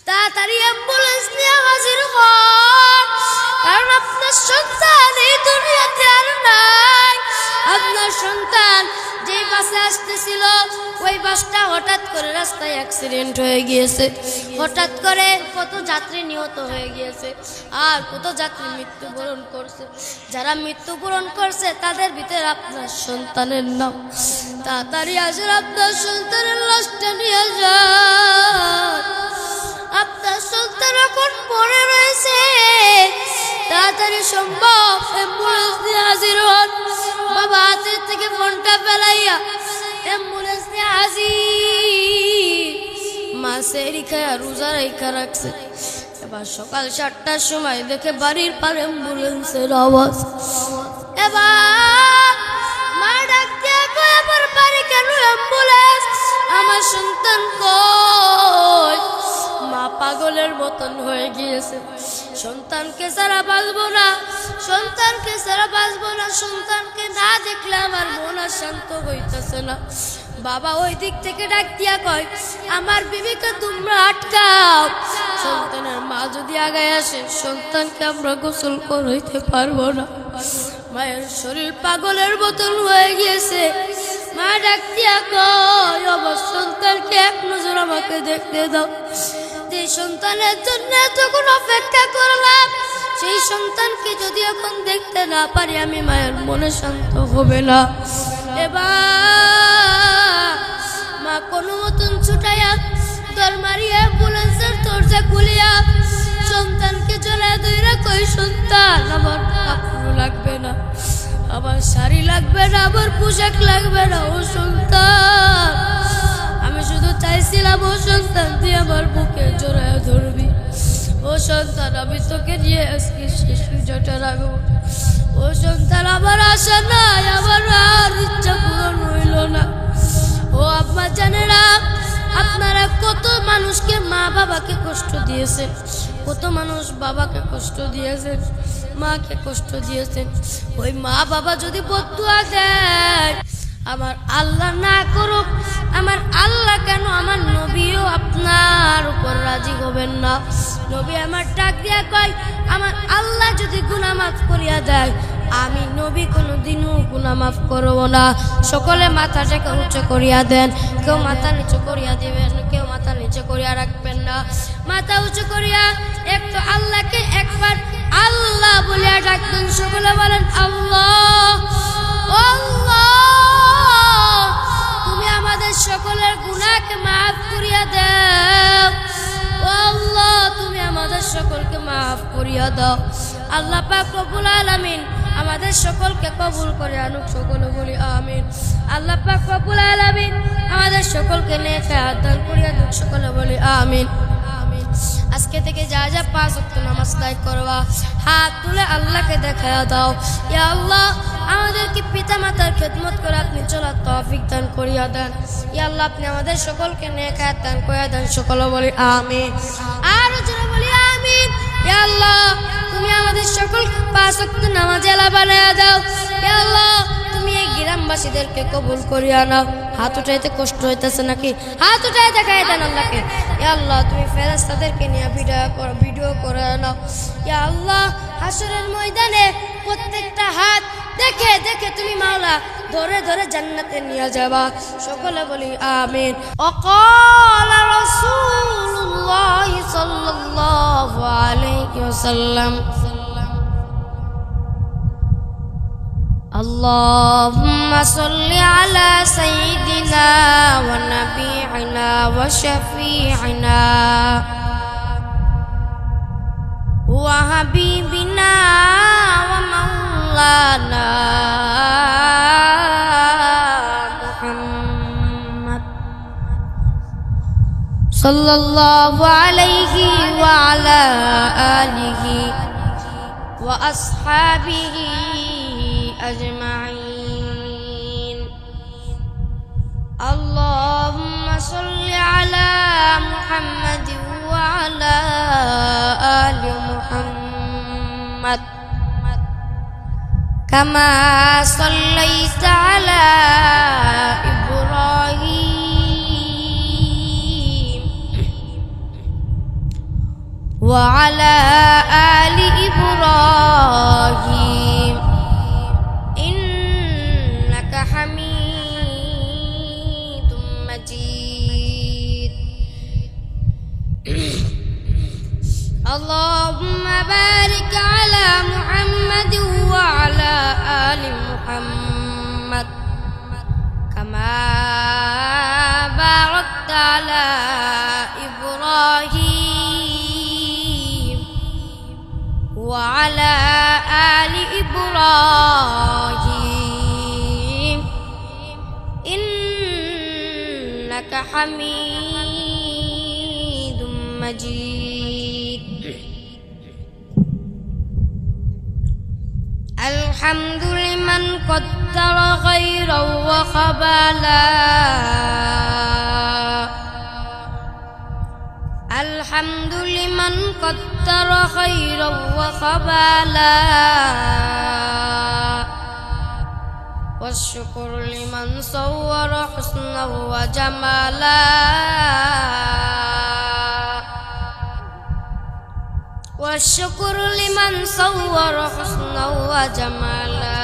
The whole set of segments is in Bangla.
তাড়াতাড়ি অ্যাম্বুলেন্স নিয়ে হাজির হন, কারণ আপনার সন্তান এই দুনিয়াতে আর নাই। আপনার সন্তান যে বাসে আসতেছিল ওই বাসটা হঠাৎ করে রাস্তায় অ্যাক্সিডেন্ট হয়ে গিয়েছে। হঠাৎ করে কত যাত্রী নিহত হয়ে গিয়েছে, আর কত যাত্রী মৃত্যুবরণ করছে। যারা মৃত্যুবরণ করছে তাদের ভিতরে আপনার সন্তানের নাম। তাড়াতাড়ি আসেন, আপনার সন্তানের লাশটা নিয়ে যান। আপনার সন্তান এখন পড়ে রয়েছে, তাড়াতাড়ি সম্ভব অ্যাম্বুলেন্স নিয়ে হাজির হন। বাবা হাতের থেকে ফোনটা ফেলাইয়া অ্যাম্বুলেন্স নিয়ে হাজির। মা সেহরি খায়া রোজা রেখা রাখছে। এবার সকাল 7টার সময় দেখে বাড়ির পার অ্যাম্বুলেন্সের আওয়াজ। এবার মা ডাক দিয়া কয়, আমার বাড়ি কেন অ্যাম্বুলেন্স? আমার সন্তান কই? মা পাগলের মতন হয়ে গিয়েছে। সন্তানকে ছাড়া বাঁচবো না, সন্তানকে ছাড়া বাঁচবো না, সন্তানকে না দেখলে আমার মন আর শান্ত হইতেছে না। বাবা ওই দিক থেকে ডাক দিয়া কয়, আমার বিবিকে তোমরা আটকাও। সন্তানের মা যদি আগায় আসে, সন্তানকে আমরা গোসল করাইতে পারবো না। মায়ের শরীর পাগলের মতন হয়ে গিয়েছে। মা ডাক দিয়া কয়, আমার সন্তানকে এক নজর আমাকে দেখতে দাও। যে সন্তানের জন্য তখন অপেক্ষা করলাম, সেই সন্তানকে যদি এখন দেখতে না পারি, আমি মায়ের মনে শান্ত হবে না। এবার মা কোনো মতন ছুটাইয়া দর মারিয়া অ্যাম্বুলেন্সের দরজা খুলিয়া সন্তানকে জড়ায় ধইরা কই, সন্তান আমার কাপড় লাগবে না, আমার শাড়ি লাগবে না, আমার পোশাক লাগবে না। ও সন্তান, আমি শুধু চাইছিলাম ও সন্তান তুই আমার বুকে জড়ায় ধরবি। ও সন্তান, আমি তোকে নিয়ে আজকে শেষ পুজোটা রাখবো। ও সন্তান, আমার আশা নাই, আমার আর ইচ্ছা পূরণ হইল না। ও আব্বা জানেরা, আপনারা কত মানুষকে মা বাবাকে কষ্ট দিয়েছেন, কত মানুষ বাবাকে কষ্ট দিয়েছেন, মাকে কষ্ট দিয়েছেন। ওই মা বাবা যদি বদদুয়া দেয়, আমার আল্লাহ না করুক, আমার আল্লাহ কেন, আমার নবীও আপনার উপর রাজি হবেন না। নবী আমার ডাক দিয়া কয়, আমার আল্লাহ যদি গুনাহ মাফ করিয়া দেয়, আমি নবী কোনোদিনও গুনাহ মাফ করব না। সকলে মাথাটাকে উঁচু করিয়া দেন। কেউ মাথা নিচু করিয়া দিবেন, কেউ মাথা নিচু করিয়া রাখবেন না। মাথা উঁচু করিয়া একটু আল্লাহকে একবার আল্লাহ বলিয়া ডাকবেন। সকলে বলেন, আল্লাহ, আল্লাহ, তুমি আমাদের সকলের গুনাহকে মাফ করিয়া দাও। আল্লাহ, তুমি আমাদের সকলকে মাফ করিয়া দাও। আল্লাহ পাক রব্বুল আলামিন আমাদের সকলকে কবুল করে আনুক। সকলে বলি আমিন। আল্লাহ পাক রব্বুল আলামিন আমাদের সকলকে নেক হায়াত দান করিয়া দুক। সকলে বলি আমিন। আজকে থেকে যা যা 5 ওয়াক্ত নামাজ আদায় করবা, হাত তুলে আল্লাহকে দেখায়া দাও। ইয়া আল্লাহ, আমাদেরকে পিতা মাতার খেদমত করে আপনি চলার তৌফিক দান করিয়া দেন। ইয়া আল্লাহ, আপনি আমাদের সকলকে নেক হায়াত দান করিয়া দেন। সকলে বলি আমিন। আর জোরে বলি আমিন। ইয়া আল্লাহ, তুমি আমাদের সকল 5 ওয়াক্ত নামাজেলা বানায়া দাও। ইয়া আল্লাহ, তুমি এই গ্রামবাসীদেরকে কবুল করিয়া নাও। হাত উঠাইতে কষ্ট হইতেছে নাকি? হাত উঠাই দেখাই দেন আল্লাহকে। ইয়া আল্লাহ, তুমি ফেরেশতাদেরকে নিয়ে ভিডিও করে নাও। ইয়া আল্লাহ, হাসরের ময়দানে প্রত্যেকটা হাত দেখে দেখে তুমি মাওলা ধরে ধরে জান্নাতে নিয়ে যাবা। সকলে বলি আমিন। ওয়াকালা রাসূলুল্লাহ সাল্লাল্লাহু আলাইহি ওয়াসাল্লাম, اللهم صل على سيدنا ونبينا وشفيعنا وحبيبنا ومولانا محمد صلى الله عليه وعلى آله وأصحابه أجمعين. اللهم صل على محمد وعلى آل محمد كما صليت على إبراهيم وعلى آل إبراهيم إنك حميد مجيد اللهم بارك على محمد وعلى آل محمد كما باركت على إبراهيم وعلى آل إبراهيم إنك حميد مجيد الحمد لمن قدر خيرا وخبالا الحمد لمن قدر خيرا وخبالا والشكر لمن صور حسنا وجمالا والشكر لمن صور حسنا وجمالا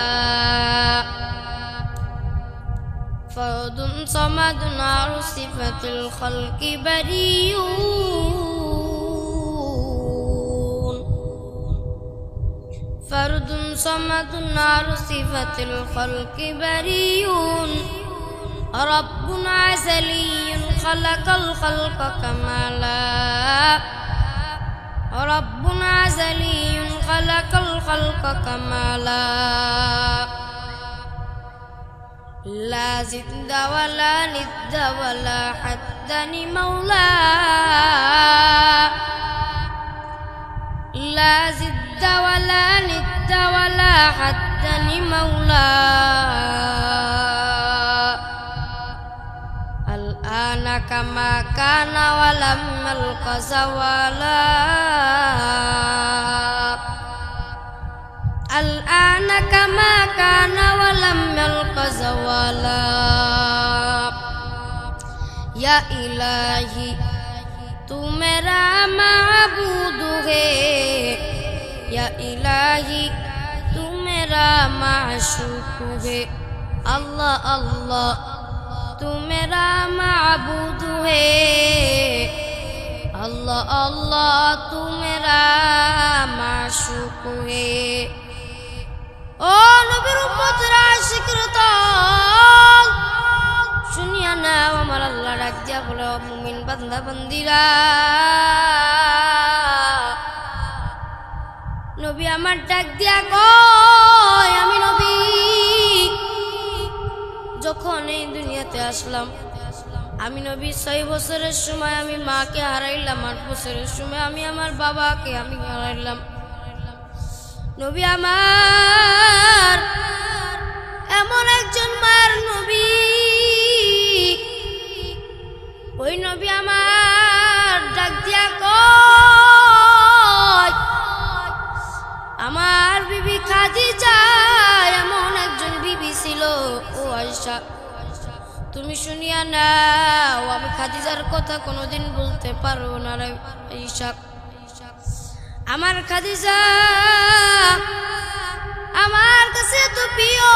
فرد صمد نار صفة الخلق بريون فرد صمد نار صفة الخلق بريون رب عزلي خلق الخلق كمالا رب عزلي خلق الخلق كمالا لا زد ولا ند ولا حد لمولى لا زد ولا ند ولا حد لمولى الآن كما كان ولم يلق زوالا الآن كما كان ولم يلق زوالا या इलाही तू मेरा माबूद है या इलाही तू मेरा माशूक है अल्लाह अल्लाह तू मेरा माबूद है अल्लाह अल्लाह तू मेरा माशूक है ओ नबीर उम्मतरा आशिकरताल শুনিয়া না আমার আল্লাহ ডাক দিয়া বলো মুমিন বান্দা বান্দিরা নবী আমার ডাক দিয়া কয় আমি নবী যখন এই দুনিয়াতে আসলাম আমি নবী 6 বছরের সময় আমি মাকে হারাইলাম 8 বছরের সময় আমি আমার বাবাকে আমি হারাইলাম নবী আমার এমন একজন মায়ের নবী ওই নবী আমার ডাক দিয়া কয় আমার বিবি খাদিজা এমন একজন বিবি ছিল ও আয়েশা তুমি শুনিয়া নাও আমি খাদিজার কথা কোনোদিন বলতে পারবো না রে আয়েশা আমার খাদিজা আমার কাছে তো প্রিয়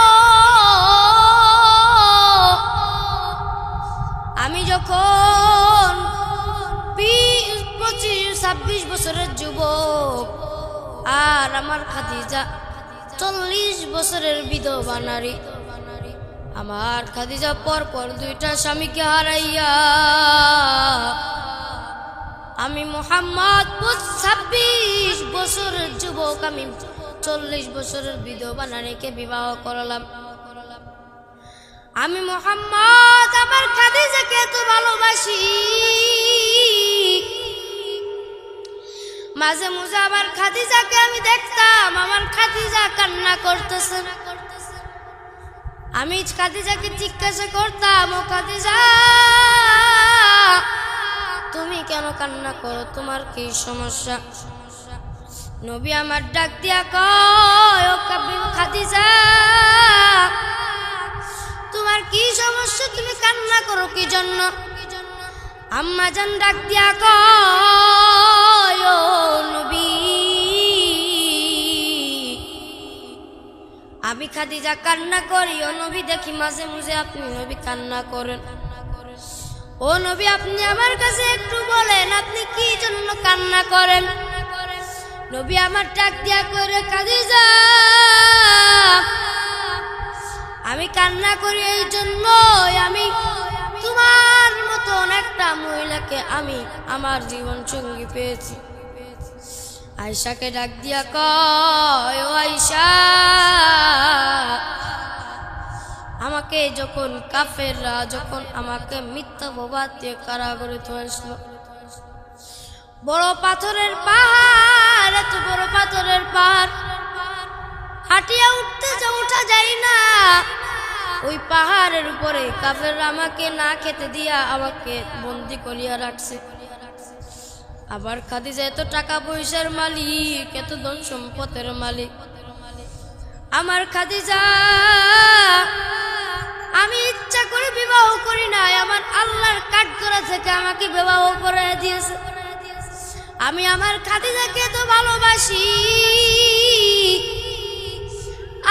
আমি যখন 25-26 বছরের যুবক আর আমার খাদিজা 40 বছরের বিধবা নারী আমার খাদিজা পর 2টা স্বামীকে হারাইয়া আমি মুহাম্মদ 26 বছরের যুবক আমি 40 বছরের বিধবা নারীকে বিবাহ করলাম আমি মুহাম্মদ আমার খাদিজাকে তো ভালোবাসি মাঝে মাঝে আমার খাদিজাকে আমি দেখতাম আমার খাদিজা কান্না করতেছে আমি খাদিজাকে জিজ্ঞাসা করতাম ও খাদিজা তুমি কেন কান্না করো তোমার কি সমস্যা নবী আমার ডাক দিয়া কয় ও খাদিজা তোমার কি সমস্যা তুমি কান্না করো কি জন্য আম্মা জান ডাক দিয়া কয় ও খাদিজা কান্না করি, ও নবী দেখি মাঝে মাঝে আপনি নবী কান্না করেন। ও নবী আপনি আমার কাছে একটু বলেন আপনি কি জন্য কান্না করেন। নবী আমার ডাক দিয়া করে, খাদিজা আমি কান্না করি এই জন্য আমি তোমার মতন একটা মহিলাকে আমি আমার জীবন সঙ্গী পেয়েছি। আয়েশাকে ডাক দিয়া কয়, ও আয়েশা আমাকে যখন কাফেররা যখন আমাকে মিথ্যা অপবাদ দিয়ে কারাগারে থুয়েছিল, বড় পাথরের পাহাড়, এত বড় পাথরের পাহাড় হাঁটিয়া উঠা যায় না, ওই পাহাড়ের উপরে কাফেররা আমাকে না খেতে দিয়া আমাকে বন্দি করিয়া রাখছে। আবার খাদিজা এত টাকা পয়সার মালিক, এত ধন সম্পদের মালিক। আমার খাদিজা আমি ইচ্ছা করে বিবাহ করি নাই, আমার আল্লাহর কাঠগড়া থেকে আমাকে বিবাহ করে দিয়েছে। আমি আমার খাদিজাকে তো ভালোবাসি,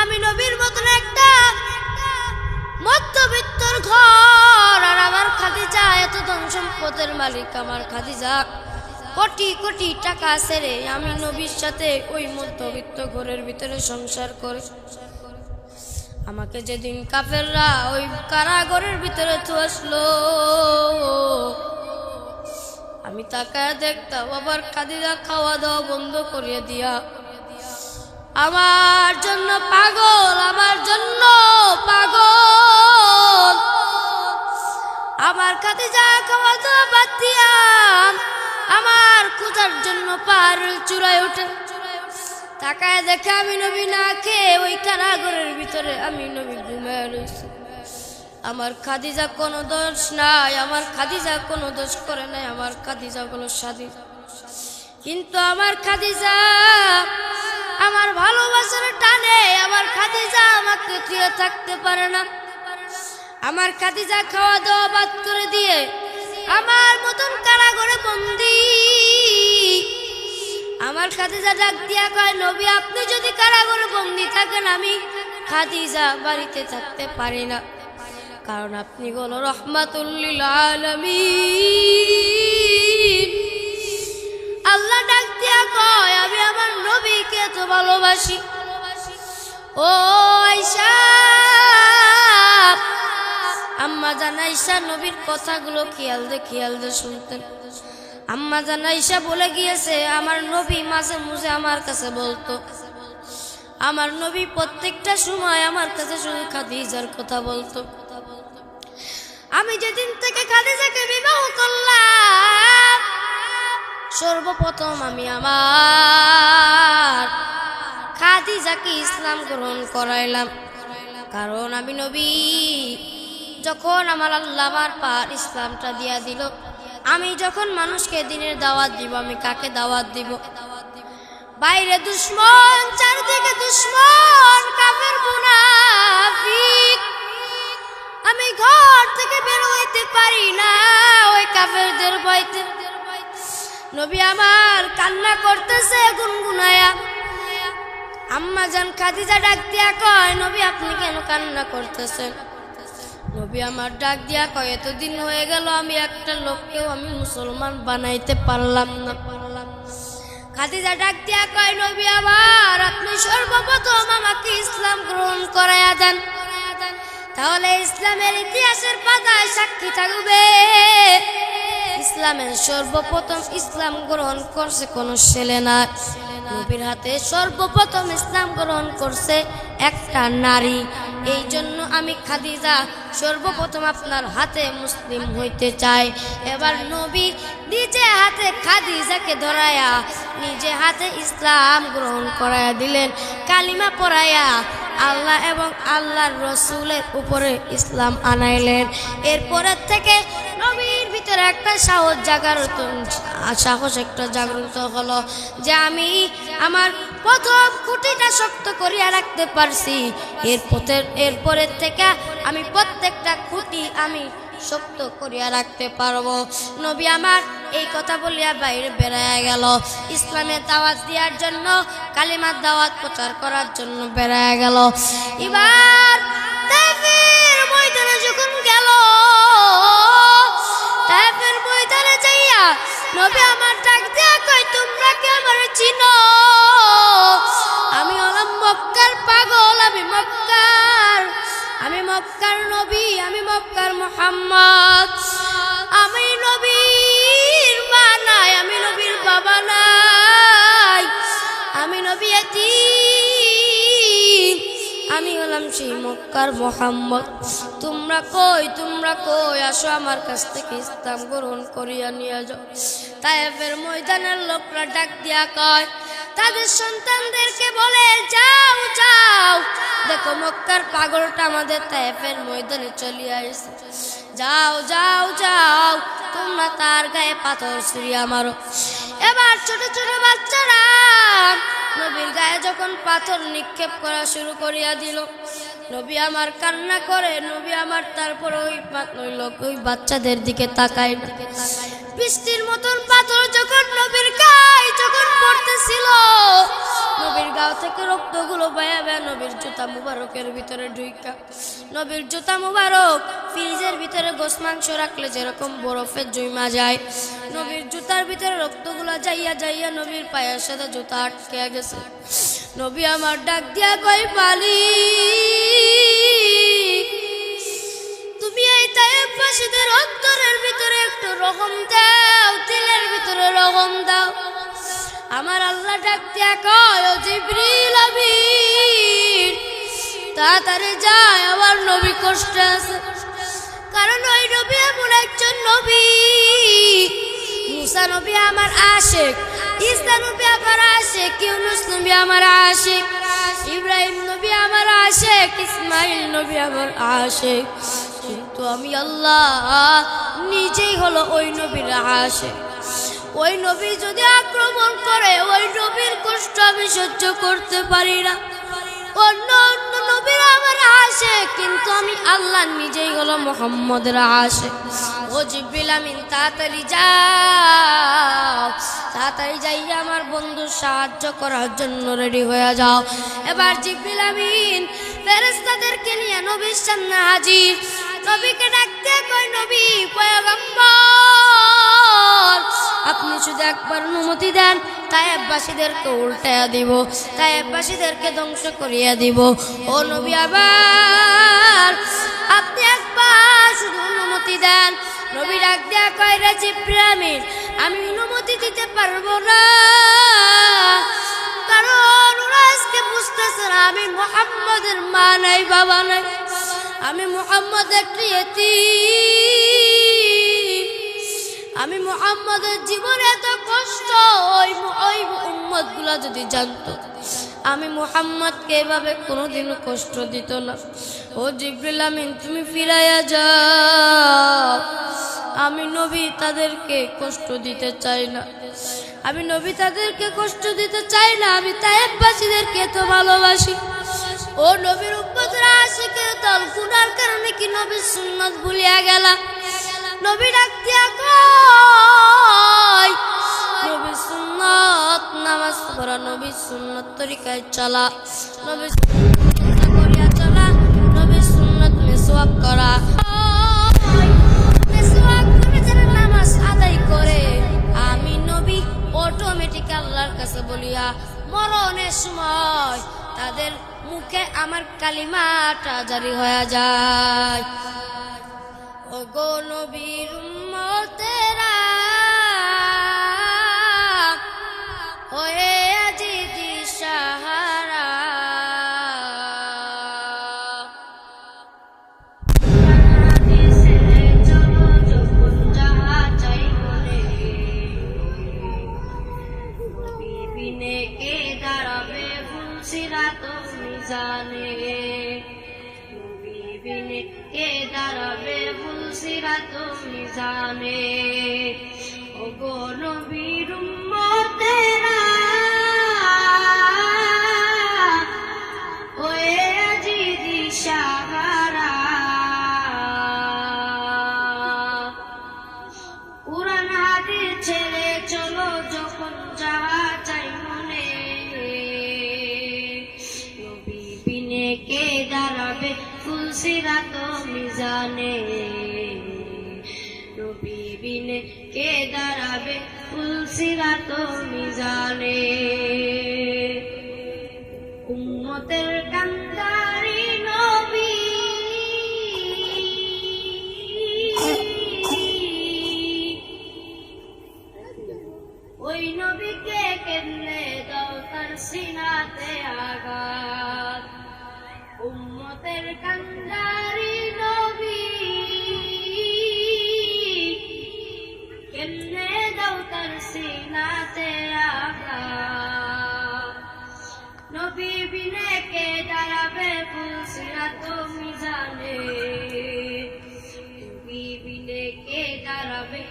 আমি নবীর মতন একটা মধ্যবিত্তর ঘর, আর আমার খাদিজা এত ধন সম্পদের মালিক। আমার খাদিজা কোটি কোটি টাকা ছেড়ে আমি নবীর সাথে ওই মধ্যবিত্ত ঘরের ভিতরে সংসার করে, আমাকে যেদিন কাফেররা ওই কারাগারের ভিতরে থুয়েছিল আমি তাকায় দেখতাম আবার খাদিজা খাওয়া দাওয়া বন্ধ করিয়ে দিয়া আমার জন্য পাগল, আমার জন্য পাগল। আমার খাদিজা খাওয়া দাওয়া বাদ দিয়া আমার খোঁজার জন্য পাহাড়ের চূড়ায় ওঠে, তাকায় দেখে আমি নবী না খেয়ে ওই কারাগারের ভিতরে আমি নবী ঘুমায় রয়েছি। আমার খাদিজা কোনো দোষ নাই, আমার খাদিজা কোনো দোষ করে নাই, আমার খাদিজা কোনো স্বাধীন। কিন্তু আমার খাদিজা আমার ভালোবাসার টানে আমার খাদিজা আমাকে তুলে থাকতে পারে না। আমার খাদিজা খাওয়া দাওয়া বাদ করে দিয়ে আমার মতন কারাগারে বন্দী। আমার খাদিজা ডাক দিয়া কয়, নবী আপনি যদি কারাগারে বন্দী থাকেন আমি খাদিজা বাড়িতে থাকতে পারি না, কারণ আপনি হলো রহমাতুল লিল আলামিন। আল্লাহ ডাক দিয়া কয়, আমি আমার নবীকে তো ভালোবাসি। ও আয়েশা, আম্মা জান আয়েশা নবীর কথাগুলো খেয়াল দে শুনতেন। আম্মা জান আয়েশা বলে গিয়েছে আমার নবী মাঝে মাঝে আমার কাছে বলতো, আমার নবী প্রত্যেকটা সময় আমার কাছে শুধু খাদিজার কথা বলতো। আমি যেদিন থেকে খাদিজাকে বিবাহ করলাম সর্বপ্রথম আমি আমার খাদিজাকে ইসলাম গ্রহণ করাইলাম, কারণ আমি নবী যখন আমার আল্লাহ আমার পার ইসলামটা দিয়া দিল, আমি যখন মানুষকে দিনের দাওয়াত দিব আমি কাকে দাওয়াত দিব? বাইরে দুশ্মন, চারদিকে দুশ্মন, কাফের মুনাফিক, আমি ঘর থেকে বের হইতে পারি না ওই কাফেরদের ভয়তে। নবী আমার কান্না করতেছে গুনগুনায়া। আম্মা জান খাদিজা ডাক দিয়া কয়, নবী আপনি কেন কান্না করতেছেন? নবী আমার ডাক দিয়া কয়, এতদিন হয়ে গেল আমি একটা লোককেও আমি মুসলমান বানাইতে পারলাম না। খাদিজা ডাক দিয়া কয়, নবী আমার আপনি সর্বপ্রথম আমাকে ইসলাম গ্রহণ করাইয়া দেন, তাহলে ইসলামের ইতিহাসের পাতায় সাক্ষী থাকবে ইসলামের সর্বপ্রথম ইসলাম গ্রহণ করছে কোন ছেলে না, নবীর হাতে সর্বপ্রথম ইসলাম গ্রহণ করছে একটা নারী। এই জন্য আমি খাদিজা সর্বপ্রথম আপনার হাতে মুসলিম হইতে চাই। এবার নবী নিজে হাতে খাদিজাকে ধরায়া নিজে হাতে ইসলাম গ্রহণ করায়া দিলেন, কালিমা পড়ায়া আল্লাহ এবং আল্লাহর রসুলের উপরে ইসলাম আনাইলেন। এরপরের থেকে নবীর ভিতরে একটা সাহস একটা জাগ্রত হলো যে আমি আমার প্রথম খুঁটিটা শক্ত করিয়া রাখতে পারছি, এরপরের থেকে আমি প্রত্যেকটা খুঁটি আমি শক্ত করিয়া রাখতে পারবো। নবী আমার এই কথা বলিয়া বাইরে বেড়ায় গেল। ইসলামের দাওয়াত দেওয়ার জন্য, কালিমার দাওয়াত প্রচার করার জন্য বেড়ায় গেল। এবার তায়েফের ময়দানে যখন গেল, তায়েফের ময়দানে যাইয়া নবী আমার ডাক দিয়া কয়, তোমরা কি আমার চিনো? আমি হলাম মক্কার পাগল, আমি মক্কার নবী, আমি মক্কার মুহাম্মদ। আমি নবীর মা নাই, আমি নবীর বাবা নাই, আমি নবী এতিম, আমি হলাম সেই মক্কার মুহাম্মদ। তোমরা কই, আসো আমার কাছ থেকে ইসলাম গ্রহণ করিয়া নিয়ে যাও। তায়েফের ময়দানের লোকরা ডাক দিয়া কয়, তাদের সন্তানদেরকে বলে, যাও যাও, দেখো মক্কার পাগলটা আমাদের তায়েফের ময়দানে চলে আসছে, যাও যাও যাও, তোমরা তার গায়ে পাথর ছুঁড়িয়া মারো। এবার ছোট ছোট বাচ্চারা নবীর গায়ে যখন পাথর নিক্ষেপ করা শুরু করিয়া দিল, নবী আমার কান্না করে, নবী আমার তারপর ওই বাচ্চাদের দিকে তাকায় না। বৃষ্টির মতন পাথর যখন নবীর গায়ে যখন পড়তেছিল, নবীর গাও থেকে রক্তগুলো বয়া বয়া নবীর জুতা মুবারকের ভিতরে ঢুইকা, নবীর জুতা মুবারক ফ্রিজের ভিতরে গোশ মাংস রাখলে যেরকম বরফের জমা যায়, নবীর জুতার ভিতরে রক্তগুলো যাইয়া যাইয়া নবীর পায়ের সাথে জুতা আটকে গেছে। নবী আমার ডাক দিয়া কয়, মালিক, তুমি এই তায়েফবাসীদের অন্তরের ভিতরে একটু রহম দাও, দিলের ভিতরে রহম দাও। আমার আল্লাহ ডাক দিয়া কয়, ও জিবরিল আমিন, তাড়াতাড়ি যায়, আমার নবী কষ্টে আছে। কারণ ওই নবী এমন একজন নবী, মুসা নবী আমার আশিক, ঈসা নবী আমার আশিক, ইউনূস নবী আমার আশিক, ইব্রাহিম নবী আমার আশিক, ইসমাইল নবী আমার আশিক। কিন্তু আমি আল্লাহ নিজেই হলো ওই নবীর আশিক। ওই নবী যদি আক্রমণ করে, ওই নবীর কষ্ট আমি সহ্য করতে পারি না। অন্য অন্য নবীরা আমার আশিক, কিন্তু আমি আল্লাহ নিজেই হলো মুহাম্মদের আশিক। ও জিবরিল আমিন, তাড়াতাড়ি যাও, তাড়াতাড়ি যাইয়া আমার বন্ধুর সাহায্য করার জন্য রেডি হয়ে যাও। এবার জিবরিল আমিন ফেরেশতাদেরকে নিয়ে নবীর সামনে হাজির। নবীকে ডাকতে কয়, নবী পয়গম্বর, আপনি শুধু একবার অনুমতি দেন, তায়েফবাসীদেরকে উল্টায়া দিব, তায়েফবাসীদেরকে ধ্বংস করিয়া দিব। ও নবী, আবার আপনি একবার শুধু অনুমতি দেন। নবী ডাক দেয়া কয়, রে জিবরিল আমিন, আমি অনুমতি দিতে পারবো না, কারণ ওরা আজকে বুঝতেছে না আমি মুহাম্মদের মা নাই, বাবা নাই, আমি মুহাম্মদের এতিম, আমি মুহাম্মদের জীবনে এত কষ্ট ওই উম্মত গুলা যদি জানতো, আমি মুহাম্মদকে এভাবে কোনোদিনও কষ্ট দিত না। ও জিবরিল আমিন, তুমি ফিরাইয়া যাও, আমি নবী তাদেরকে কষ্ট দিতে চাই না, আমি নবী তাদেরকে কষ্ট দিতে চাই না, আমি তায়েফবাসীদেরকে তো ভালোবাসি। ও নবীর উম্মতরা আশিকের দল, গুনার কারণে কি নবীর সুন্নাত ভুলিয়া গেলা? নবী ডাক দিয়া কয়, নবীর সুন্নাত নামাজ পড়া, নবীর সুন্নাত তরিকায় চলা, নবীর সুন্নাত করিয়া চলা, নবীর সুন্নাত মিসওয়াক করা, মিসওয়াক করে যারা নামাজ আদায় করে, আমি নবী অটোমেটিক আল্লাহর কাছে বলিয়া মরণের সময় তাদের মুখে আমার কালিমাটা জারি হয়ে যায়। ও গো নবীর উম্মতেরা, ওয়ে আজিদি সাহারা, বিনে কে দাঁড়াবে ফুলসিরাত মিজানে, বিনে কে দাঁড়াবে ফুলসিরাত মিজানে। ও গো নবীর উম্মতেরা, ওয়ে আজিদি সাহারা, কুরআন হাদিস সিরাত মিজানে নবী বিনে কে দাঁড়াবে সিরাত মিজানে উম্মতের কান্দারি নবী ওই নবীকে কেমনে দাও তার সিনাতে আঘাত উম্মতের কান্দারি নবী কেমনে দাও তার সিনাতে আঘাত নবী বিনে কে দাঁড়াবে সিরাত মিজানে নবী বিনে কে দাঁড়াবে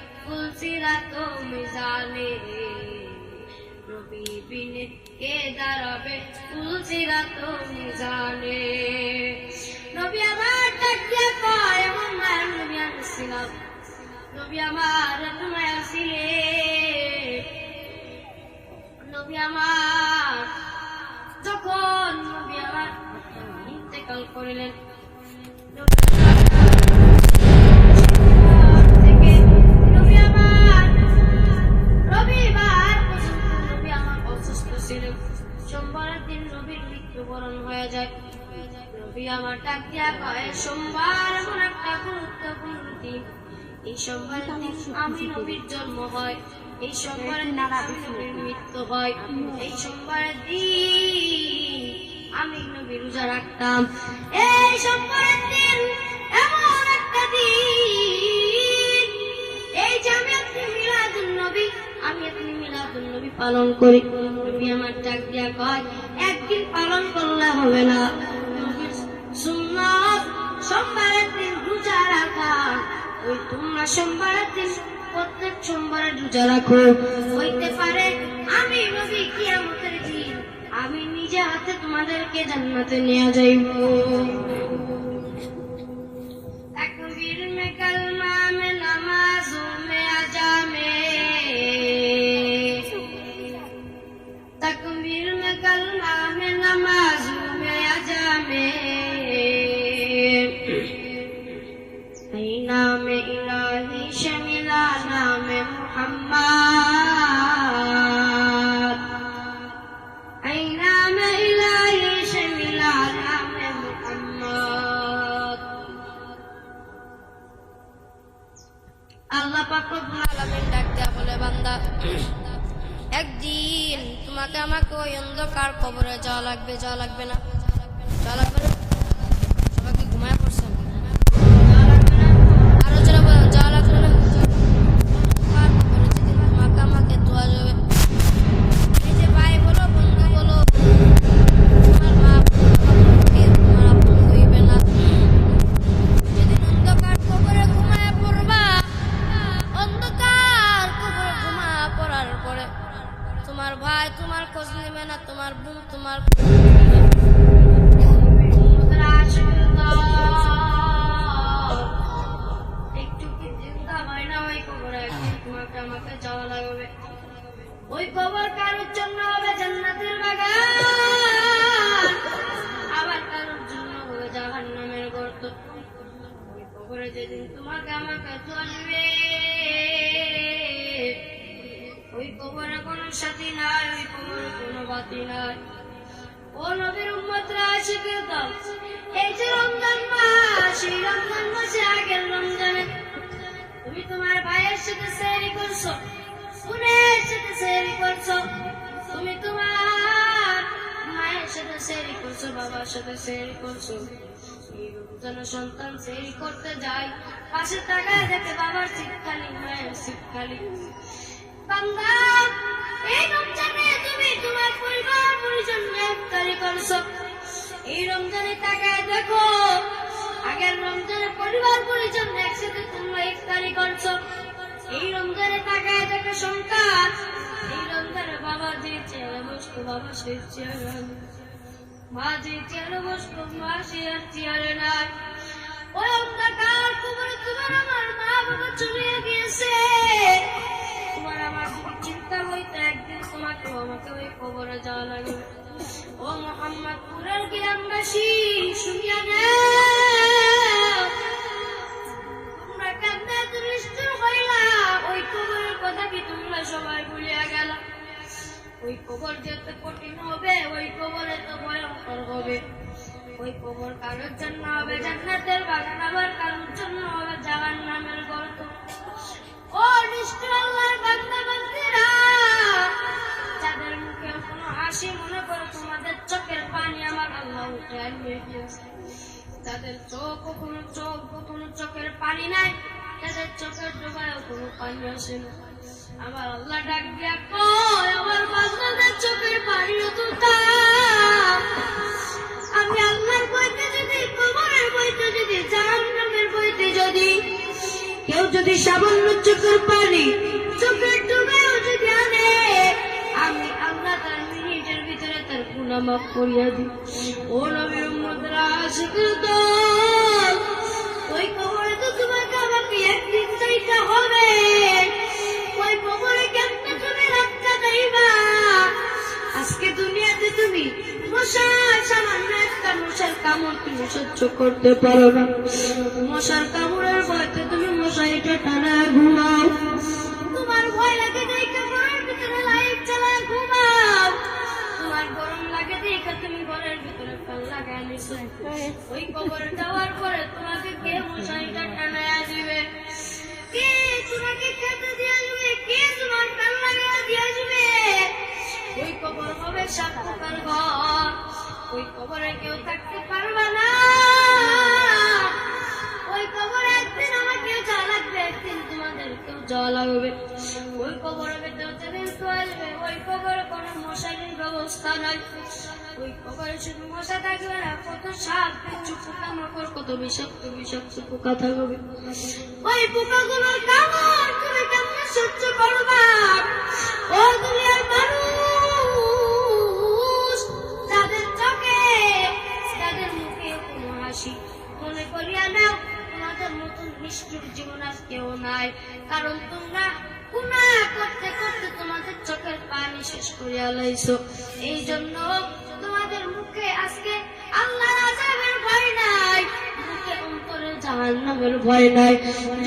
সিরাত মিজানে নবী বিনে কে দাঁড়াবে সিরাত মিজানে নবী আমার ডাকিয়া কয় এমন মায়ের নবী আমি ছিলাম নবী আমার তোমায় আসিলে নবী আমার যখন নবী আমার ইন্তেকাল করিলেন সোমবারের দিন নবীর মৃত্যুবরণ হয়ে যায় নবী আমার ডাক দিয়া কয় সোমবার এমন একটা গুরুত্বপূর্ণ দিন এই সোমবারের দিন আমি নবীর জন্ম হয় এই সোমবারের দিন আমি নবীর মৃত্যু হয় এই সোমবারের দিন আমি নবী রোজা রাখতাম এই সোমবারের দিন এমন একটা দিন এই যে আমি আপনি মিলাদুন নবী আমি আপনি মিলাদুন নবী পালন করি নবী আমার ডাক দিয়া কয় একদিন পালন করলে হবে না নবীর সুন্নাত সোমবারের দিন রোজা রাখা ওই তোমরা সোমবারের দিন প্রত্যেক সোমবারে রোজা রাখো হইতে পারে আমি নবী কিয়ামতের দিন আমি নিজে হাতে তোমাদেরকে জান্নাতে নিয়ে যাইব তাকবীর মে কলমা মে নামাজোं में आजा तकबीर में कलमा में नमाजों में आजा नाम इलाही शमिला नाम मुहम्मद नाम इलाही शमिला नाम मुहम्मद अल्लाह पाक रब्बुल आलामीन डाक देया बोले बांदा একদিন তোমাকে আমাকে ওই অন্ধকার কবরে যাওয়া লাগবে না সবাই কি ঘুমায় পড়ছেন আরো যারা বলেন যাওয়া লাগবে না অন্ধকার কবরে যেদিন তোমাকে আমাকে ধোয়া যাবে এই যে ভাই বলো বন্ধু বলো তোমার মা তোমার আপন হইবে না যেদিন অন্ধকার কবরে ঘুমায় পড়বা অন্ধকার কবরে ঘুমায় পড়ার পরে তোমার ভাই তোমার খোঁজ নেবে না তোমার বোন তোমার একটু কি চিন্তা হয় না ওই কবরে একদিন তোমাকে আমাকে যাওয়া লাগবে ওই কবর কারোর জন্য হবে জান্নাতের বাগান আবার কারোর জন্য হবে জাহান্নামের গর্ত ওই কবরে যেদিন তোমাকে আমাকে চলবে ওই কবরে কোনো সাথী নাই ওই কবরে কোনো বাতি নাই ও নবীর উম্মতরা আশিকের দল এই যে রমজান মাস এই রমজান মাসে আগের রমজানে তুমি তোমার ভাইয়ের সাথে সেহরি করছো বোনের সাথে সেহরি করছো তুমি তোমার মায়ের সাথে সেহরি করছো বাবার সাথে সেহরি করছো এই রমজানে সন্তান সেহরি করতে যায় পাশে তাকায় দেখে বাবার সিট খালি মায়ের সিট খালি বান্দা এই রমজানে তুমি তোমার পরিবার পরিজন ইফতারি করছো এই রমজানে তাকায় দেখো আগের রমজানে পরিবার পরিজন একসাথে তোমরা ইফতারি করছো এই রমজানে তাকায় দেখো সন্তান এই রমজানে বাবা যে চেয়ারে বসতো বাবা সেই চেয়ারে মা যে চেয়ারে বসতো মা সে আর চেয়ারে নাই ওই অন্ধকার কবরে তোমার আমার মা বাবা চলে গিয়েছে তোমার আমার চিন্তা হইতে একদিন তোমাকে আমাকে ওই কবরে যাওয়া লাগবে ও মোহাম্মদপুরের গ্রামবাসী শুনিয়া নেয় সবাই ভুলিয়া গেল। ওই কবর যেতে কঠিন হবে, ওই কবরে তো ভয়ঙ্কর হবে। ওই কবর কারোর জন্য হবে জান্নাতের বাগান, আবার কারোর জন্য হবে জাহান্নামের গর্ত। ও নিষ্ঠুর আল্লাহর বান্দা বান্দীরা, যাদের মুখে কোনো হাসি, মনে করো তোমাদের চোখের পানি আমার আল্লাহ উঠে নিয়ে গিয়েছে। যাদের কোনো চোখের পানি নাই, যাদের চোখের ডোবায়ও কোনো পানি আসে না, আমার আল্লাহ ডাক দিয়া কয়, আমার বান্দাদের চোখের পানিও তো আমি আল্লাহর বইতে যদি, কবরের বইতে যদি, জাহান্নামের বইতে যদি কেউ যদি সামান্য চোখের পানি চোখের ডুবেও যদি আনে, আমি আল্লাহ তার মিনিটের ভিতরে তার গুনাহ মাফ করিয়া দিই। ও নবীর উম্মতরা, আশিকের দল, ওই কবরে তো তোমাকে আমাকে একদিন যাইতে হবে। ওই কবরে কেমনে তুমি রাখতে যাইবা? আজকে দুনিয়াতে তুমি মশার, সামান্য একটা মশার কামড় তুমি সহ্য করতে পারো না। মশার কামড়ের ভয়তে তুমি মশারিটা টানা ঘুমাও। তোমার ভয় লাগে দেখে ঘরের ভিতরে লাইট জ্বালায় ঘুমাও। তোমার গরম লাগে দেখে তুমি ঘরের ভিতরে ফ্যান লাগায় নিছো। ওই কবরে যাওয়ার পরে তোমাকে কে মশারিটা টানায়া দিবে? কে তোমাকে খেতে দিয়ে আসবে? কে তোমার ফ্যান লাগাইয়া দিয়ে আসবে? ওই কবর হবে সাপ পোকার ঘর। ওই কবরে কেউ থাকতে পারবে না। ওই কবরে একদিন আমাকেও যাওয়া লাগবে, একদিন তোমাদের কেউ যাওয়া লাগবে। ওই কবরের ভেতর যেদিন আসবে, ওই কবরে কোনো মশারির ব্যবস্থা নাই। ওই কবরে শুধু মশা থাকবে না, কত সাপ, কিছু পোকা মাকড়, কত বিষাক্ত বিষাক্ত পোকা থাকবে। ওই পোকাগুলোর কামড় তুমি কেমনে সহ্য করবা? ও দুনিয়ার মানুষ, যাদের চোখে, যাদের মুখে কোনো হাসি, মনে করিয়া নাও তোমাদের মতন নিষ্ঠুর জীবন আর কেউ নাই। কারণ তোমরা গুনাহ করতে করতে তোমাদের চোখের পানি শেষ করিয়া লাইছো। এই জন্য তোমাদের মুখে আজকে আল্লাহর আযাবের ভয় নাই, মুখে অন্তরে জাহান্নামের ভয় নাই।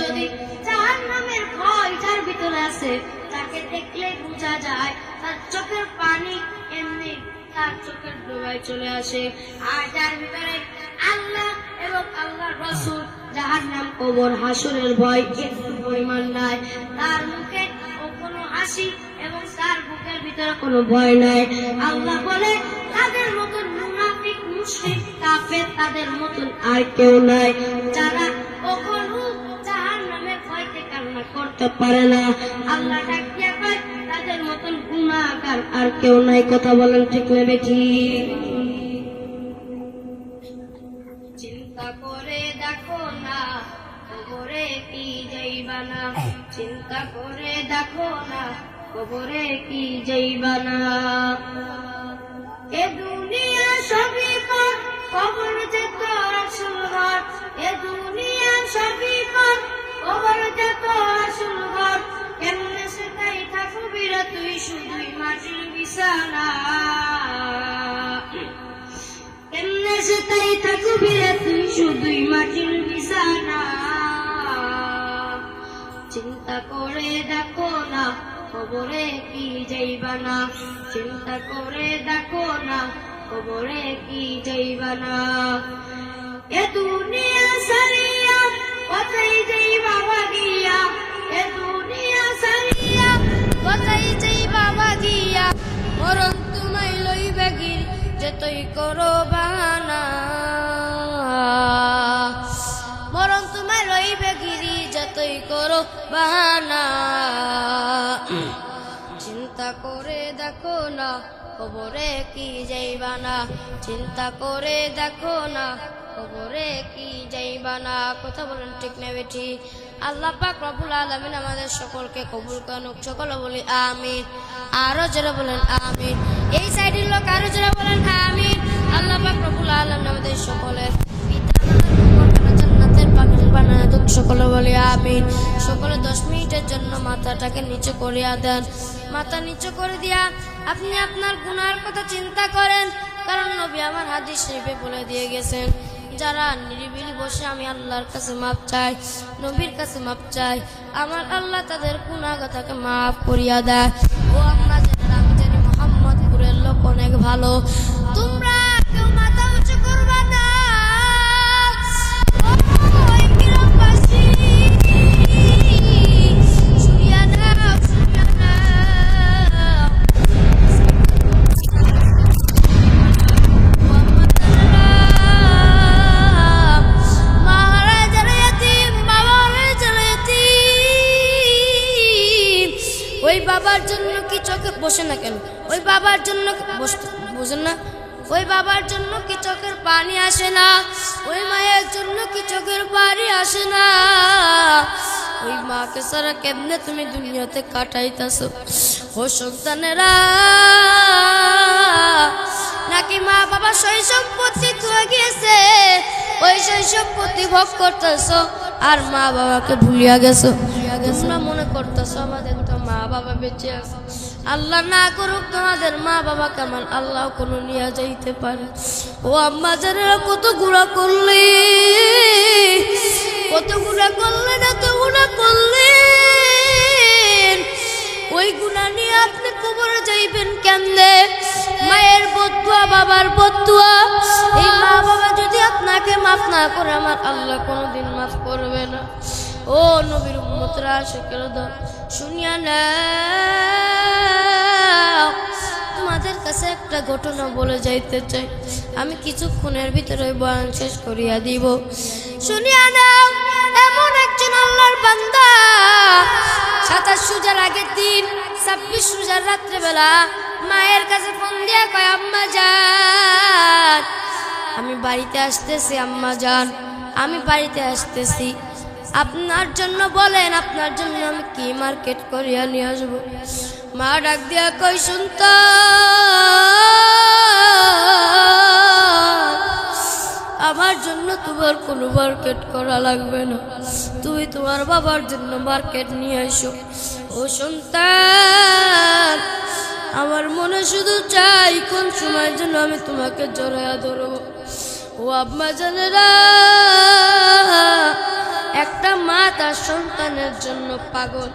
যদি জাহান্নামের ভয় যার ভিতরে আছে, তাকে দেখলে বোঝা যায় তার চোখের পানি এমনি তার চোখের ডোবায় চলে আসে। আর যার ভিতরে আল্লাহ এবং আল্লাহর রাসূল, জাহান্নাম, কবর, হাসরের ভয় একটু পরিমাণ নাই, তার মুখে কোনো হাসি এবং তার বুকের ভিতরে কোনো ভয় নাই। আল্লাহ বলে তাদের মতন মুনাফিক, মুশরিক, কাফের, তাদের মতন আর কেউ নাই, যারা কখনো জাহান্নামের ভয়তে কান্না করতে পারে না। আল্লাহ ডাক দিয়া কয়, তাদের মতন গুনাহগার আর কেউ নাই। কথা বলেন ঠিক না বেঠিক? চিন্তা করে দেখো না কবরে কি যাইবা না, চিন্তা করে দেখো না কবরে কি যাইবা না। এ দুনিয়া সবই পর, কবর যে তোর আসল ঘর। এ দুনিয়া সবই পর, কবর যে তোর আসল ঘর। কেমনে সেটাই থাকবি রে তুই শুধুই মাটির বিছানা। কেমনে সেটাই থাকবি রে তুই শুধুই মাটির বিছানা। চিন্তা করে দেখো না কবরে কি যাইবা না, চিন্তা করে দেখো না কবরে কি যাইবা না। এ দুনিয়া সারিয়া কোথায় যাইবা ভাগিয়া, এ দুনিয়া সারিয়া কোথায় যাইবা ভাগিয়া। মরণ তোমায় লইবে গির যতই করো বাহানা, মরণ তোমায় লইবে গিরি যতই করো বাহানা। চিন্তা করে দেখো না কবরে কি যাইবা না, চিন্তা করে দেখো না কবরে কি যাইবা না। কথা বলেন ঠিক না বেঠি? আল্লাহ পাক রব্বুল আলামিন আমাদের সকলকে কবুল করুন, সকলে বলি আমিন। আরো যারা বলেন আমিন। এই সাইডের লোক আরো যারা বলেন আমিন। আল্লাহ পাক রব্বুল আলামিন আমাদের সকলের জান্নাতের বাগান বানায় দেন, সকলে বলি আমিন। সকলে 10 মিনিটের জন্য মাথাটাকে নিচু করিয়া দেন। মাথা নিচু করে দিয়া আপনি আপনার গুনার কথা চিন্তা করেন, কারণ নবী আমার হাদিস শরীফে বলে দিয়ে গেছেন, যারা নিরিবিলি বসে আমি আল্লাহর কাছে মাপ চাই, নবীর কাছে মাপ চাই, আমার আল্লাহ তাদের গুনাহগাতাকে মাফ করিয়া দেয়। ও আমরা জানেন, আমি জানি মোহাম্মদপুরের লোক অনেক ভালো, তোমরা কেউ মাথা উঁচু করবা না। ওই গ্রামবাসী শুনিয়া নাও, শুনিয়া নাও। ওই বাবার জন্য কি চোখে বসে না কেন? ওই বাবার জন্য বুঝেন না? ওই বাবার জন্য কি চোখের পানি আসে না? ওই মায়ের জন্য কি চোখের পানি আসে না? ওই মাকে সারা কেমনে তুমি দুনিয়াতে কাটাইতেছো? ও সন্তানেরা, নাকি মা বাবা শৈশব পতিত হয়ে গিয়েছে, ওই শৈশব পতি ভোগ করতেছো আর মা বাবাকে ভুলিয়া গেছো? তোমরা মনে করতেছো আমাদের তো মা বাবা বেঁচে আছে। আল্লাহ না করুক তোমাদের মা বাবাকে আমার আল্লাহ কোনো নিয়ে যাইতে পারে। ও আম্মা জানেরা, কত গুণা করলে, কত গুণা করলে, এত গুণা করলে, ওই গুণা নিয়ে আপনি কবরে যাইবেন কেমনে? মায়ের বদুয়া, বাবার বদুয়া, এই মা বাবা যদি আপনাকে মাফ না করে আমার আল্লাহ কোনোদিন মাফ করবে না। ও নবীর উম্মতরা, আশিকের দল, শুনিয়া নাও, তোমাদের কাছে একটা ঘটনা বলে যাইতে চাই। আমি কিছুক্ষণের ভিতরে বয়ান শেষ করিয়া দিব। শুনিয়া নাও, এমন একজন আল্লাহর বান্দা 27 রোজার আগের দিন 26 রোজার রাত্রেবেলা মায়ের কাছে ফোন দিয়া কয়, আম্মা জান আমি বাড়িতে আসতেছি, আম্মা জান আমি বাড়িতে আসতেছি, আপনার জন্য বলেন, আপনার জন্য আমি কি মার্কেট করিয়া নিয়ে আসবো? মা ডাক দিয়া কই, সন্তান আমার জন্য তোমার কোনো মার্কেট করা লাগবে না, তুমি তোমার বাবার জন্য মার্কেট নিয়ে এসো। ও সন্তান, আমার মনে শুধু চাই কোন সময়ের জন্য আমি তোমাকে জড়াইয়া ধরবো। ও আম্মা জানেরা, একটা মা তার সন্তানের জন্য পাগল।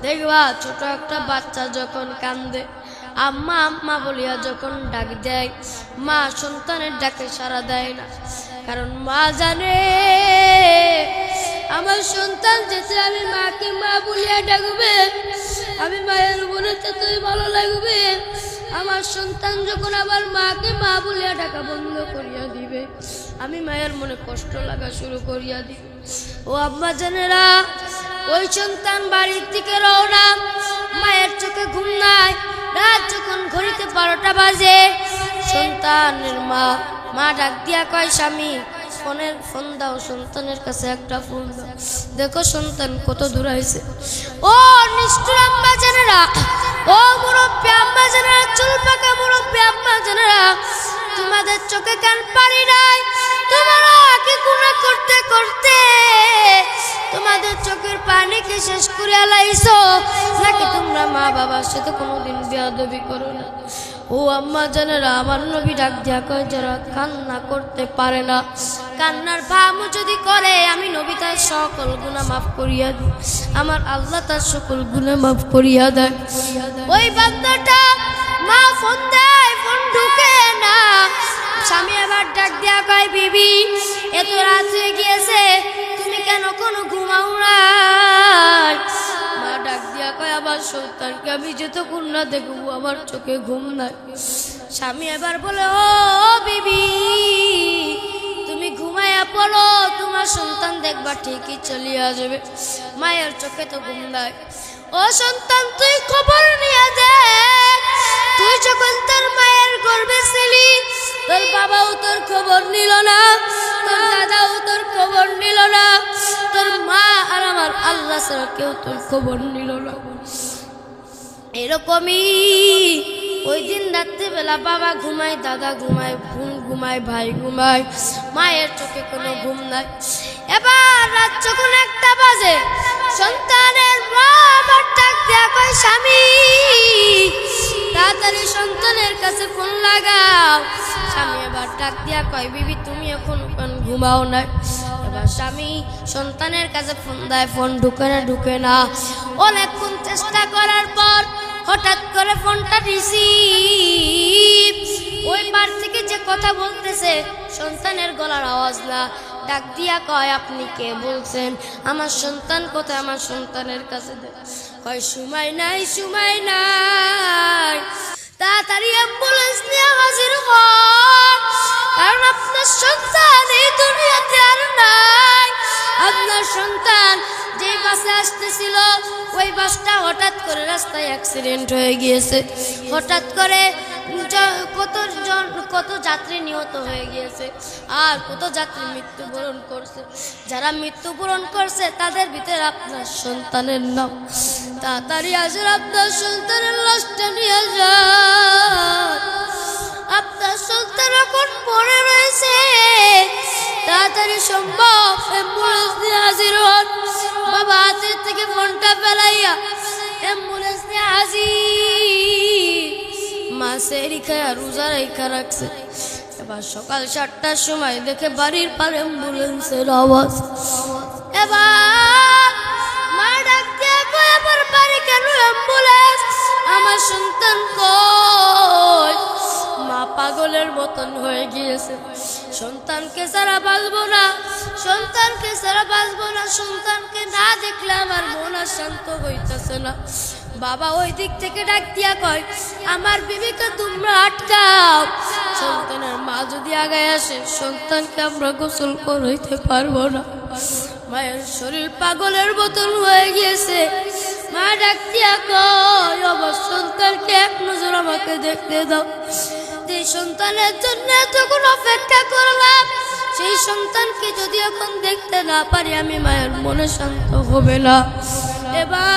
দেখবা ছোট একটা বাচ্চা যখন কান্দে, আম্মা আম্মা বলিয়া যখন ডাক দেয়, মা সন্তানের ডাকে সাড়া দেয় না, কারণ মা জানে আমার সন্তান যেতে আমি মাকে মা বলিয়া ডাকবে, আমি মায়ের মনে ততই ভালো লাগবে। আমার সন্তান যখন আবার মাকে মা বলিয়া ডাকা বন্ধ করিয়া দিবে, আমি মায়ের মনে কষ্ট লাগা শুরু করিয়া দিব। ও আম্মা জানেরা, ওই সন্তান বাড়ির দিকে রওনা, মায়ের চোখে ঘুম নাই। রাত যখন ঘড়িতে 12টা বাজে, সন্তানের মা ডাক দিয়া কয়, স্বামী ফোন দাও, সন্তানের কাছে একটা ফোন দাও, দেখো সন্তান কত দূর আইছে। ও নিষ্ঠুর আম্মা জানেরা, ও মুরব্বী আম্মা জানেরা, চুল পাকা মুরব্বী আম্মা জানেরা, তোমাদের চোখে কান পানি নাই, তোমরা কি গুনাহ করতে করতে তোমাদের চোখের পানিকে শেষ করে আলাইছো, নাকি তোমরা মা বাবার সাথে কোনোদিন বেয়াদবি করো না? ও আম্মা জানেরা, আমার নবী ডাক দিয়া কয়, যারা কান্না করতে পারে না, কান্নার ভামও যদি করে, আমি নবী তার সকল গুনাহ মাফ করিয়া দিই, আমার আল্লাহ তার সকল গুনাহ মাফ করিয়া দেয়। ওই বান্দাটা মা ফোন দেয়, ফোন ঢুকে না। স্বামী আবার ডাক দিয়া কয়, বিবি এত রাত হয়ে গিয়েছে, তুমি কেন কোনো ঘুমাও নাই? মা ডাক দিয়া কয়, আবার সন্তানকে আমি যতক্ষণ না দেখবো আমার চোখে ঘুম নাই। স্বামী এবার বলে, ও বিবি তুমি ঘুমাইয়া পড়ো, তোমার সন্তান দেখবা ঠিকই চলিয়া যাবে, মায়ের চোখে তো ঘুম নাই। ও সন্তান, তুই খবর নিয়ে দেখ, তুই যখন তোর মায়ের গর্ভে ছিলি, তোর বাবাও তোর খবর নিল না, তোর দাদাও তোর খবর নিল না, তোর মা আর আমার আল্লাহ ছাড়া কেউ তোর খবর নিল না। এরকমই ওই দিন রাত্রিবেলা বাবা ঘুমায়, দাদা ঘুমায়, বোন ঘুমায়, ভাই ঘুমায়, মায়ের চোখে কোনো ঘুম নাই। এবার রাত যখন 1টা বাজে, সন্তানের মা আবার ডাক দেয়া কয়, স্বামী তাড়াতাড়ি সন্তানের কাছে ফোন লাগাও। স্বামী এবার ডাক দিয়া কয়, বিবি তুমি এখন ঘুমাও না? স্বামী সন্তানের কাছে ফোন দেয়, ফোন ঢুকে না। অনেকক্ষণ চেষ্টা করার পর হঠাৎ করে ফোনটা রিসিভ। ওই পার থেকে যে কথা বলতেছে সন্তানের গলার আওয়াজ না, ডাক দিয়া কয়, আপনি কে বলছেন? আমার সন্তান কোথায়? আমার সন্তানের কাছে কয়, সময় নাই, সময় নাই, তাড়াতাড়ি অ্যাম্বুলেন্স নিয়ে হাজির হন, কারণ আপনার সন্তান এই দুনিয়াতে আর নাই। আপনার সন্তান যে বাসে আসতেছিল ওই বাসটা হঠাৎ করে রাস্তায় অ্যাক্সিডেন্ট হয়ে গিয়েছে। হঠাৎ করে কত যাত্রী নিহত হয়ে গিয়েছে, আর কত যাত্রী মৃত্যুবরণ করছে। যারা মৃত্যুবরণ করছে তাদের ভিতরে আপনার সন্তানের নাম। তাড়াতাড়ি আসেন, আপনার সন্তানের লাশটা নিয়ে যান। আপনার সন্তান এখন পড়ে রয়েছে, তাড়াতাড়ি সম্ভব অ্যাম্বুলেন্স নিয়ে হাজির হন। বাবা হাতের থেকে ফোনটা ফেলাইয়া অ্যাম্বুলেন্স নিয়ে হাজির। মা সেহরি খায় রোজা রেখা রাখছে। এবার সকাল 7টার সময় দেখে বাড়ির পার অ্যাম্বুলেন্সের আওয়াজ। এবার মা ডাক দিয়ে কয়, আমার বাড়ি কেন অ্যাম্বুলেন্স? আমার সন্তান কই? মা পাগলের মতন হয়ে গিয়েছে। সন্তানকে ছাড়া বাঁচবো না, সন্তানকে ছাড়া বাঁচবো না, সন্তানকে না দেখলে আমার মন আর শান্ত হইতেছে না। বাবা ওই দিক থেকে ডাক দিয়া কয়, আমার বিবিকে তোমরা আটকাও। সন্তানের মা যদি আগায় আসে সন্তানকে আমরা গোসল করাইতে পারবো না। মায়ের শরীর পাগলের মতন হয়ে গিয়েছে। মা ডাক দিয়া কয়, আমার সন্তানকে এক নজর আমাকে দেখতে দাও। যে সন্তানের জন্য এতক্ষণ অপেক্ষা করলাম, সেই সন্তানকে যদি এখন দেখতে না পারি আমি মায়ের মনে শান্ত হবে না। এবার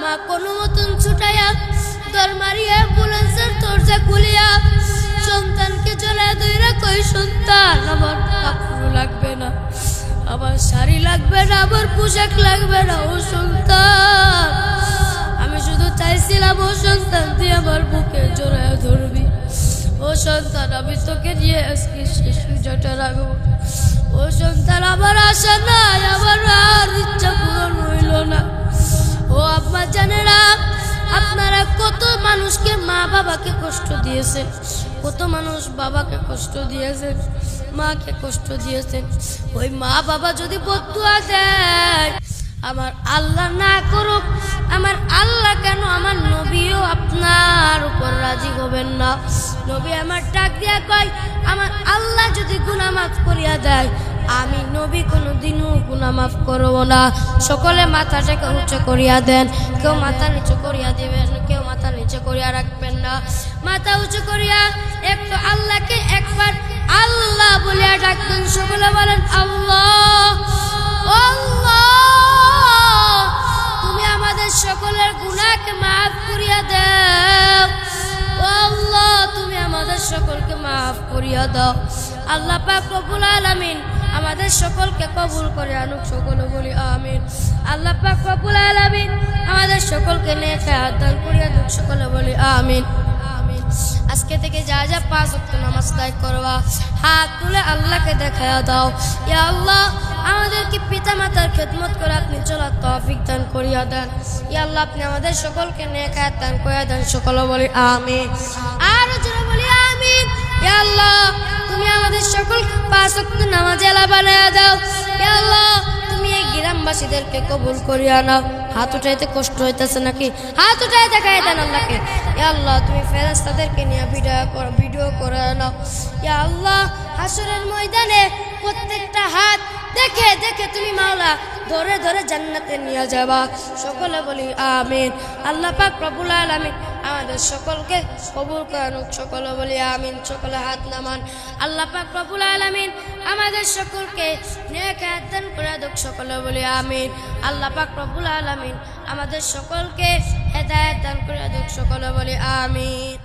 মা কোনো মতন ছুটাইয়া দর মারিয়া অ্যাম্বুলেন্সের দরজা খুলিয়া সন্তানকে চলে দইরা কই, সন্তান আমার কাপড় লাগবে না, আমার শাড়ি লাগবে না, আমার পোশাক লাগবে না। ও সন্তান, আমি শুধু চাইছিলাম ও সন্তান তুই আমার বুকে জড়ায় ধরবি। ও সন্তান, আমি তোকে নিয়ে আজকে শেষ পুজোটা রাখবো। ও সন্তান, আমার আশা নাই, আমার আর ইচ্ছা পূরণ হইল না। ও আব্বা জানেরা, আপনারা কত মানুষকে মা বাবাকে কষ্ট দিয়েছেন, কত মানুষ বাবাকে কষ্ট দিয়েছেন, মাকে কষ্ট দিয়েছেন। ওই মা বাবা যদি বদুয়া দেয়, আমার আল্লাহ না করুক, আমার আল্লাহ কেন, আমার নবীও আপনার উপর রাজি হবেন না। নবী আমার ডাক দিয়া কয়, আমার আল্লাহ যদি গুনাহ মাফ করিয়া দেয়, আমি নবী কোনোদিনও গুনাহ মাফ করব না। সকলে মাথাটাকে উঁচু করিয়া দেন, কেউ মাথা নিচু করিয়া দিবেন, কেউ মাথা নিচু করিয়া রাখবেন না। মাথা উঁচু করিয়া একটু আল্লাহকে একবার আল্লাহ বলিয়া ডাকবেন। সকলে বলেন, আল্লাহ, আল্লাহ, তুমি আমাদের সকলের গুনাহকে মাফ করিয়া দাও। আল্লাহ, তুমি আমাদের সকলকে মাফ করিয়া দাও। আল্লাহ পাক রব্বুল আলামিন আমাদের সকলকে কবুল করে আনুক। সকলে বলি আমিন। আল্লাহ পাক রব্বুল আলামিন আমাদের সকলকে নেক হায়াত দান করিয়া দুক। সকলে বলি আমিন। আজকে থেকে যা যা 5 ওয়াক্ত নামাজ আদায় করবা, হাত তুলে আল্লাহকে দেখায়া দাও। ইয়া আল্লাহ, আমাদেরকে পিতা মাতার খেদমত করে আপনি চলার তৌফিক দান করিয়া দেন। ইয়া আল্লাহ, আপনি আমাদের সকলকে নেক হায়াত দান করিয়া দেন। সকলে বলি আমিন। আর জোরে বলি আমিন। ইয়া আল্লাহ, তুমি আমাদের সকল 5 ওয়াক্ত নামাজে আলা বানায়া দাও। ইয়া আল্লাহ, তুমি এই গ্রামবাসীদেরকে কবুল করিয়া নাও। হাত উঠাইতে কষ্ট হইতেছে নাকি? হাত উঠাই দেখাই দেন আল্লাহকে। ইয়া আল্লাহ, তুমি ফেরেশতাদেরকে নিয়ে ভিডিও করে নাও। ইয়া আল্লাহ, হাসরের ময়দানে প্রত্যেকটা হাত দেখে দেখে তুমি মাওলা ধরে ধরে জান্নাতে নিয়ে যাবা। সকলে বলি আমিন। আল্লাহ পাক রব্বুল আলামিন আমাদের সকলকে কবুল করুন। সকলে বলি আমিন। সকলে হাত নামান। আল্লাহ পাক রব্বুল আলামিন আমাদের সকলকে নেক হায়াত দান করে দেন। সকলে বলি আমিন। আল্লাহ পাক রব্বুল আলামিন আমাদের সকলকে হেদায়েত দান করে দেন। সকলে বলি আমিন।